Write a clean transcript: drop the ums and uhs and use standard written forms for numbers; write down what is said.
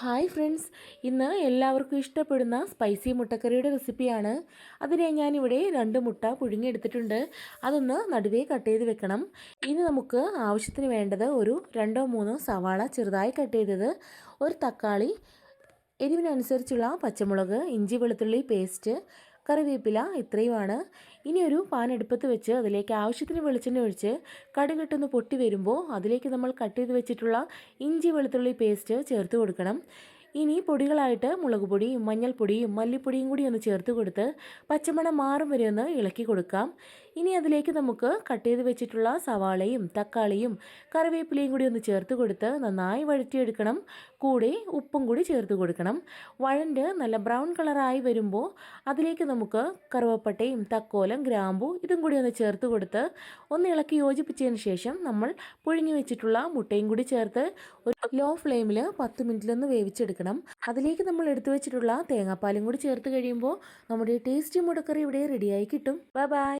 Hi friends, ഇന്ന് എല്ലാവർക്കും ഇഷ്ടപ്പെടുന്ന സ്പൈസി മുട്ടക്കറിയുടെ റെസിപ്പിയാണ്. അതിനെ ഞാനിവിടെ 2 മുട്ട പുഴുങ്ങിയെടുത്തിട്ടുണ്ട്. അതൊന്ന് നടുവേ കട്ട് ചെയ്ത് വെക്കണം. ഇനി നമുക്ക് ആവശ്യത്തിന് വേണ്ടത് ഒരു 2-3 സവാള ചെറുതായി കട്ട് ചെയ്തത്, ഒരു തക്കാളി, എരിവിനനുസരിച്ചുള്ള പച്ചമുളക്, ഇഞ്ചി വെളുത്തുള്ളി പേസ്റ്റ്, കറിവേപ്പില, ഇത്രയുമാണ്. ഇനി ഒരു പാൻ അടുപ്പത്ത് വെച്ച് അതിലേക്ക് ആവശ്യത്തിന് വെളിച്ചെണ്ണ ഒഴിച്ച് കടുകിട്ടൊന്ന് പൊട്ടി വരുമ്പോൾ അതിലേക്ക് നമ്മൾ കട്ട് ചെയ്ത് വെച്ചിട്ടുള്ള ഇഞ്ചി വെളുത്തുള്ളി പേസ്റ്റ് ചേർത്ത് കൊടുക്കണം. ഇനി പൊടികളായിട്ട് മുളക് പൊടിയും മഞ്ഞൾപ്പൊടിയും മല്ലിപ്പൊടിയും കൂടി ഒന്ന് ചേർത്ത് കൊടുത്ത് പച്ചമണം മാറും വരെ ഒന്ന് ഇളക്കി കൊടുക്കാം. ഇനി അതിലേക്ക് നമുക്ക് കട്ട് ചെയ്ത് വെച്ചിട്ടുള്ള സവാളയും തക്കാളിയും കറിവേപ്പിലയും കൂടി ഒന്ന് ചേർത്ത് കൊടുത്ത് നന്നായി വഴറ്റിയെടുക്കണം. കൂടെ ഉപ്പും കൂടി ചേർത്ത് കൊടുക്കണം. വഴണ്ട് നല്ല ബ്രൗൺ കളറായി വരുമ്പോൾ അതിലേക്ക് നമുക്ക് കറുവപ്പട്ടയും തക്കോലം ഗ്രാമ്പൂ ഇതും കൂടി ഒന്ന് ചേർത്ത് കൊടുത്ത് ഒന്ന് ഇളക്കി യോജിപ്പിച്ചതിന് ശേഷം നമ്മൾ പുഴുങ്ങി വെച്ചിട്ടുള്ള മുട്ടയും കൂടി ചേർത്ത് ഒരു ലോ ഫ്ലെയിമിൽ 10 മിനിറ്റിലൊന്ന് വേവിച്ചെടുക്കണം. അതിലേക്ക് നമ്മൾ എടുത്തു വെച്ചിട്ടുള്ള തേങ്ങാപ്പാലും കൂടി ചേർത്ത് കഴിയുമ്പോൾ നമ്മുടെ ടേസ്റ്റി മുട്ടക്കറി ഇവിടെ റെഡിയായി കിട്ടും. Bye bye.